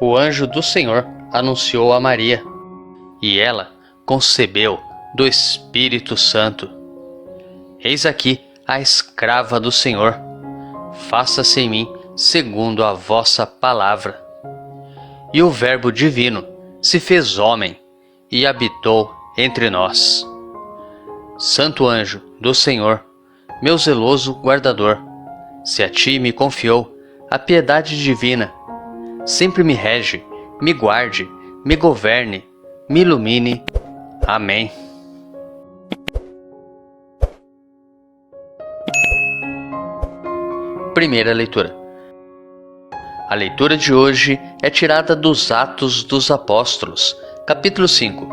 O anjo do Senhor anunciou a Maria, e ela concebeu do Espírito Santo. Eis aqui a escrava do Senhor. Faça-se em mim segundo a vossa palavra. E o Verbo divino se fez homem e habitou entre nós. Santo anjo do Senhor, meu zeloso guardador, se a ti me confiou a piedade divina, sempre me rege, me guarde, me governe, me ilumine. Amém. Primeira leitura. A leitura de hoje é tirada dos Atos dos Apóstolos, capítulo 5,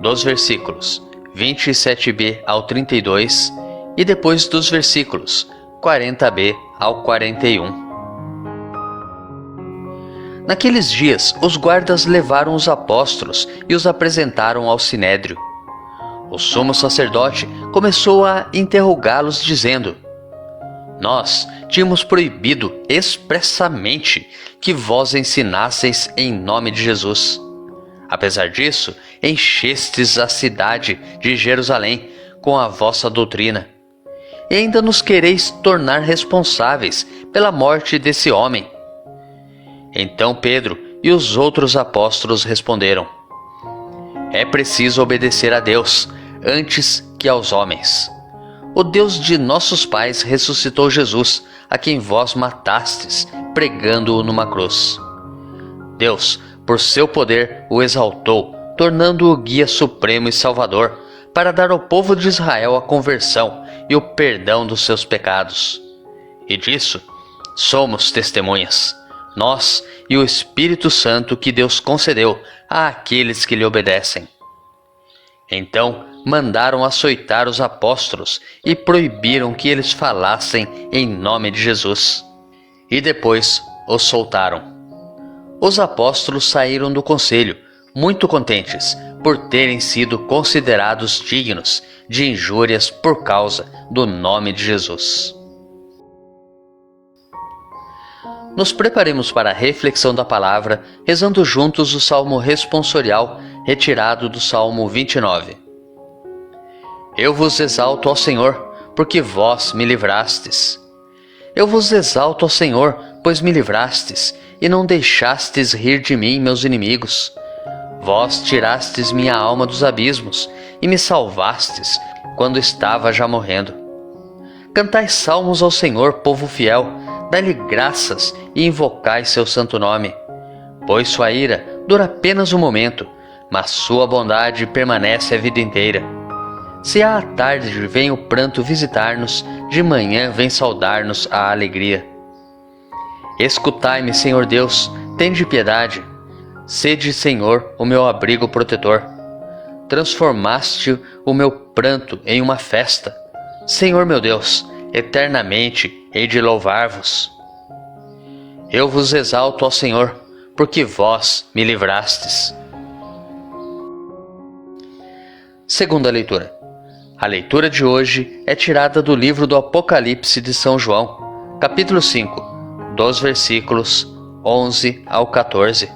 dos versículos 27b ao 32 e depois dos versículos 40b ao 41. Naqueles dias, os guardas levaram os apóstolos e os apresentaram ao sinédrio. O sumo sacerdote começou a interrogá-los, dizendo: Nós tínhamos proibido expressamente que vós ensinasseis em nome de Jesus. Apesar disso, enchestes a cidade de Jerusalém com a vossa doutrina. E ainda nos quereis tornar responsáveis pela morte desse homem. Então Pedro e os outros apóstolos responderam: É preciso obedecer a Deus antes que aos homens. O Deus de nossos pais ressuscitou Jesus, a quem vós matastes, pregando-o numa cruz. Deus, por seu poder, o exaltou, tornando-o guia supremo e salvador, para dar ao povo de Israel a conversão e o perdão dos seus pecados. E disso somos testemunhas, nós e o Espírito Santo que Deus concedeu àqueles que lhe obedecem. Então mandaram açoitar os apóstolos e proibiram que eles falassem em nome de Jesus. E depois os soltaram. Os apóstolos saíram do conselho, muito contentes por terem sido considerados dignos de injúrias por causa do nome de Jesus. Nos preparemos para a reflexão da palavra, rezando juntos o salmo responsorial retirado do Salmo 29. Eu vos exalto ao Senhor, porque vós me livrastes. Eu vos exalto ao Senhor, pois me livrastes, e não deixastes rir de mim, meus inimigos. Vós tirastes minha alma dos abismos, e me salvastes, quando estava já morrendo. Cantai salmos ao Senhor, povo fiel, dai-lhe graças e invocai seu santo nome. Pois sua ira dura apenas um momento, mas sua bondade permanece a vida inteira. Se à tarde vem o pranto visitar-nos, de manhã vem saudar-nos a alegria. Escutai-me, Senhor Deus, tende piedade. Sede, Senhor, o meu abrigo protetor. Transformaste o meu pranto em uma festa. Senhor meu Deus, eternamente hei de louvar-vos. Eu vos exalto ao Senhor, porque vós me livrastes. Segunda leitura. A leitura de hoje é tirada do livro do Apocalipse de São João, capítulo 5, dos versículos 11 ao 14.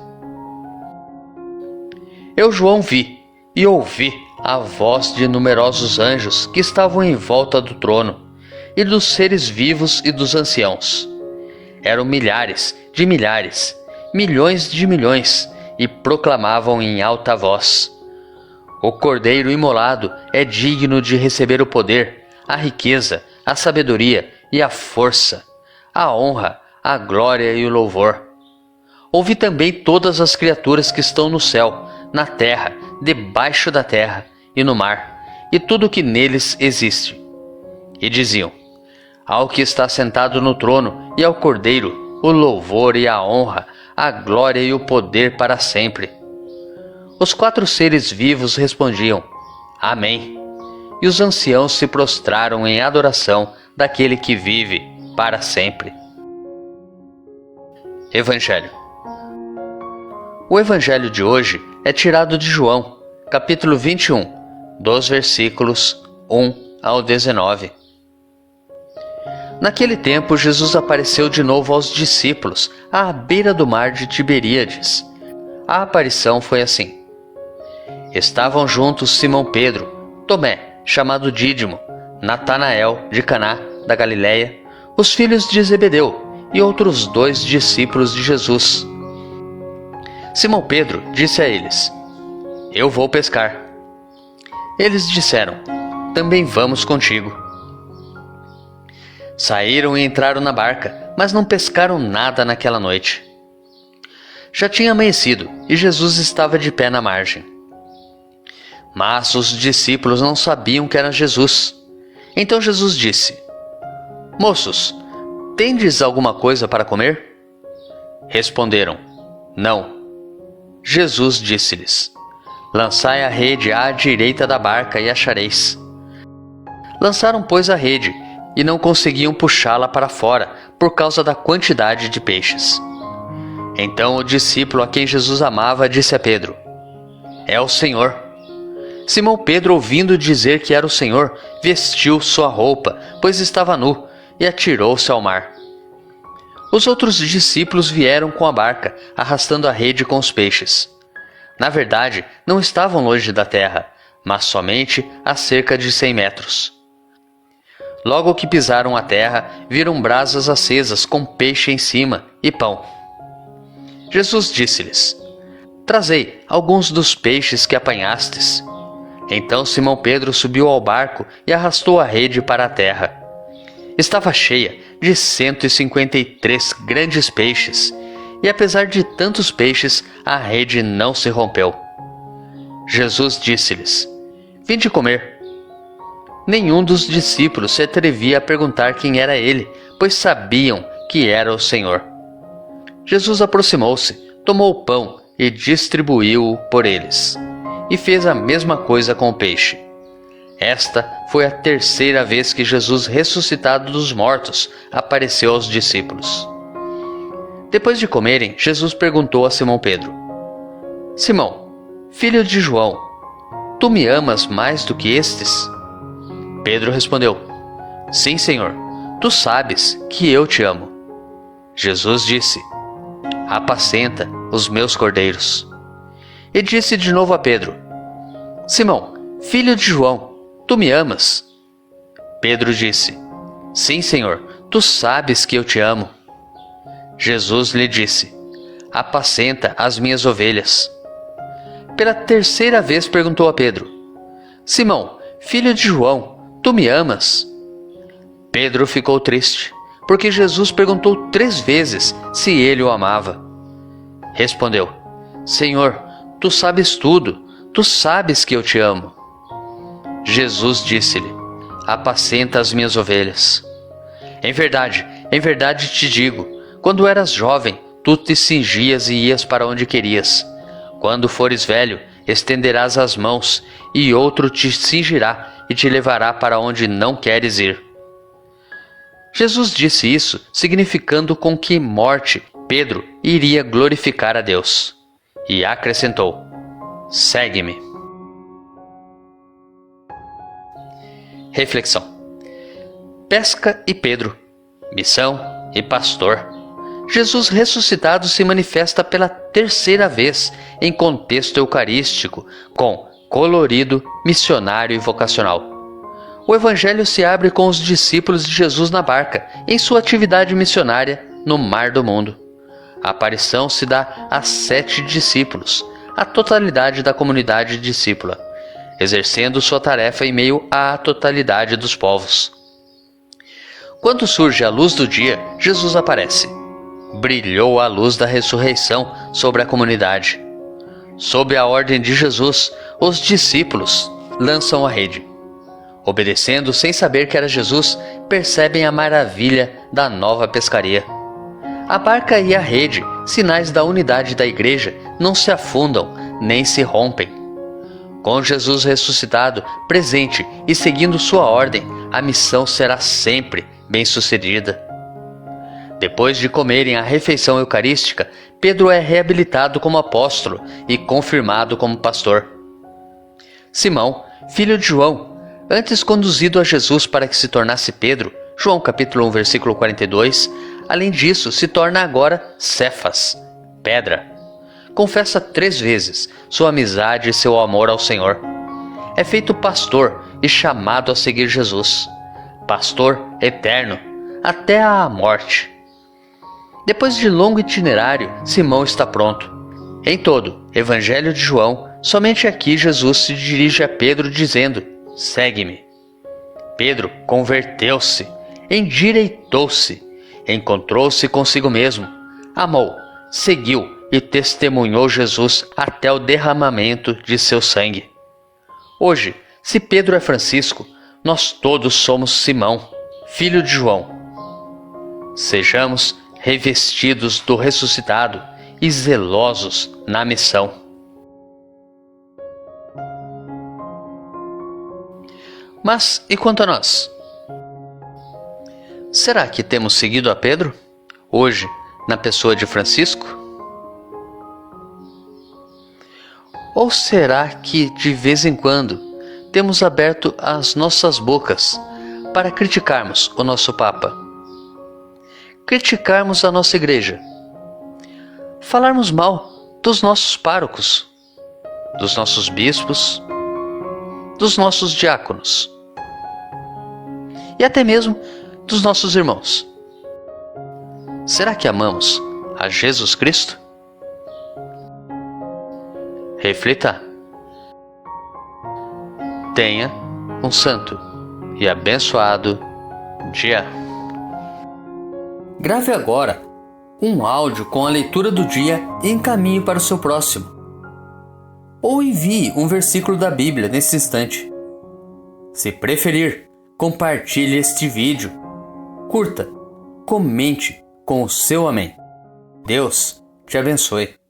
Eu, João, vi e ouvi a voz de numerosos anjos que estavam em volta do trono, e dos seres vivos e dos anciãos. Eram milhares de milhares, milhões de milhões, e proclamavam em alta voz: O Cordeiro imolado é digno de receber o poder, a riqueza, a sabedoria e a força, a honra, a glória e o louvor. Ouvi também todas as criaturas que estão no céu, na terra, debaixo da terra e no mar, e tudo o que neles existe. E diziam: Ao que está sentado no trono e ao Cordeiro, o louvor e a honra, a glória e o poder para sempre. Os 4 seres vivos respondiam: Amém. E os anciãos se prostraram em adoração daquele que vive para sempre. Evangelho. O Evangelho de hoje é tirado de João, capítulo 21, dos versículos 1 ao 19. Naquele tempo, Jesus apareceu de novo aos discípulos, à beira do mar de Tiberíades. A aparição foi assim. Estavam juntos Simão Pedro, Tomé, chamado Dídimo, Natanael, de Caná, da Galiléia, os filhos de Zebedeu e outros 2 discípulos de Jesus. Simão Pedro disse a eles: Eu vou pescar. Eles disseram: Também vamos contigo. Saíram e entraram na barca, mas não pescaram nada naquela noite. Já tinha amanhecido e Jesus estava de pé na margem. Mas os discípulos não sabiam que era Jesus. Então Jesus disse: Moços, tendes alguma coisa para comer? Responderam: Não. Jesus disse-lhes: Lançai a rede à direita da barca e achareis. Lançaram, pois, a rede, e não conseguiam puxá-la para fora por causa da quantidade de peixes. Então o discípulo a quem Jesus amava disse a Pedro: É o Senhor. Simão Pedro, ouvindo dizer que era o Senhor, vestiu sua roupa, pois estava nu, e atirou-se ao mar. Os outros discípulos vieram com a barca, arrastando a rede com os peixes. Na verdade, não estavam longe da terra, mas somente a cerca de 100 metros. Logo que pisaram a terra, viram brasas acesas com peixe em cima e pão. Jesus disse-lhes: Trazei alguns dos peixes que apanhastes. Então Simão Pedro subiu ao barco e arrastou a rede para a terra. Estava cheia de 153 grandes peixes, e apesar de tantos peixes, a rede não se rompeu. Jesus disse-lhes: Vinde comer. Nenhum dos discípulos se atrevia a perguntar quem era ele, pois sabiam que era o Senhor. Jesus aproximou-se, tomou o pão e distribuiu-o por eles, e fez a mesma coisa com o peixe. Esta foi a 3ª vez que Jesus, ressuscitado dos mortos, apareceu aos discípulos. Depois de comerem, Jesus perguntou a Simão Pedro: Simão, filho de João, tu me amas mais do que estes? Pedro respondeu: Sim, Senhor, tu sabes que eu te amo. Jesus disse: Apacenta os meus cordeiros. E disse de novo a Pedro: Simão, filho de João, tu me amas? Pedro disse: Sim, Senhor, tu sabes que eu te amo. Jesus lhe disse: Apacenta as minhas ovelhas. Pela 3ª vez perguntou a Pedro: Simão, filho de João, tu me amas? Pedro ficou triste, porque Jesus perguntou 3 vezes se ele o amava. Respondeu: Senhor, tu sabes tudo, tu sabes que eu te amo. Jesus disse-lhe: Apacenta as minhas ovelhas. Em verdade te digo, quando eras jovem, tu te cingias e ias para onde querias. Quando fores velho, estenderás as mãos, e outro te cingirá e te levará para onde não queres ir. Jesus disse isso, significando com que morte Pedro iria glorificar a Deus. E acrescentou: Segue-me. Reflexão: pesca e Pedro, missão e pastor. Jesus ressuscitado se manifesta pela 3ª vez em contexto eucarístico, com colorido missionário e vocacional. O Evangelho se abre com os discípulos de Jesus na barca, em sua atividade missionária no mar do mundo. A aparição se dá a 7 discípulos, a totalidade da comunidade discípula, exercendo sua tarefa em meio à totalidade dos povos. Quando surge a luz do dia, Jesus aparece. Brilhou a luz da ressurreição sobre a comunidade. Sob a ordem de Jesus, os discípulos lançam a rede. Obedecendo sem saber que era Jesus, percebem a maravilha da nova pescaria. A barca e a rede, sinais da unidade da igreja, não se afundam nem se rompem. Com Jesus ressuscitado, presente e seguindo sua ordem, a missão será sempre bem-sucedida. Depois de comerem a refeição eucarística, Pedro é reabilitado como apóstolo e confirmado como pastor. Simão, filho de João, antes conduzido a Jesus para que se tornasse Pedro, João capítulo 1, versículo 42, além disso, se torna agora Cefas, pedra. Confessa 3 vezes sua amizade e seu amor ao Senhor. É feito pastor e chamado a seguir Jesus, pastor eterno, até a morte. Depois de longo itinerário, Simão está pronto. Em todo Evangelho de João, somente aqui Jesus se dirige a Pedro dizendo: segue-me. Pedro converteu-se, endireitou-se, encontrou-se consigo mesmo, amou, seguiu e testemunhou Jesus até o derramamento de seu sangue. Hoje, se Pedro é Francisco, nós todos somos Simão, filho de João. Sejamos revestidos do ressuscitado e zelosos na missão. Mas e quanto a nós? Será que temos seguido a Pedro, hoje, na pessoa de Francisco? Ou será que, de vez em quando, temos aberto as nossas bocas para criticarmos o nosso Papa? Criticarmos a nossa igreja? Falarmos mal dos nossos párocos, dos nossos bispos, dos nossos diáconos e até mesmo dos nossos irmãos? Será que amamos a Jesus Cristo? Reflita. Tenha um santo e abençoado dia. Grave agora um áudio com a leitura do dia e encaminhe para o seu próximo. Ou envie um versículo da Bíblia nesse instante. Se preferir, compartilhe este vídeo. Curta, comente com o seu amém. Deus te abençoe.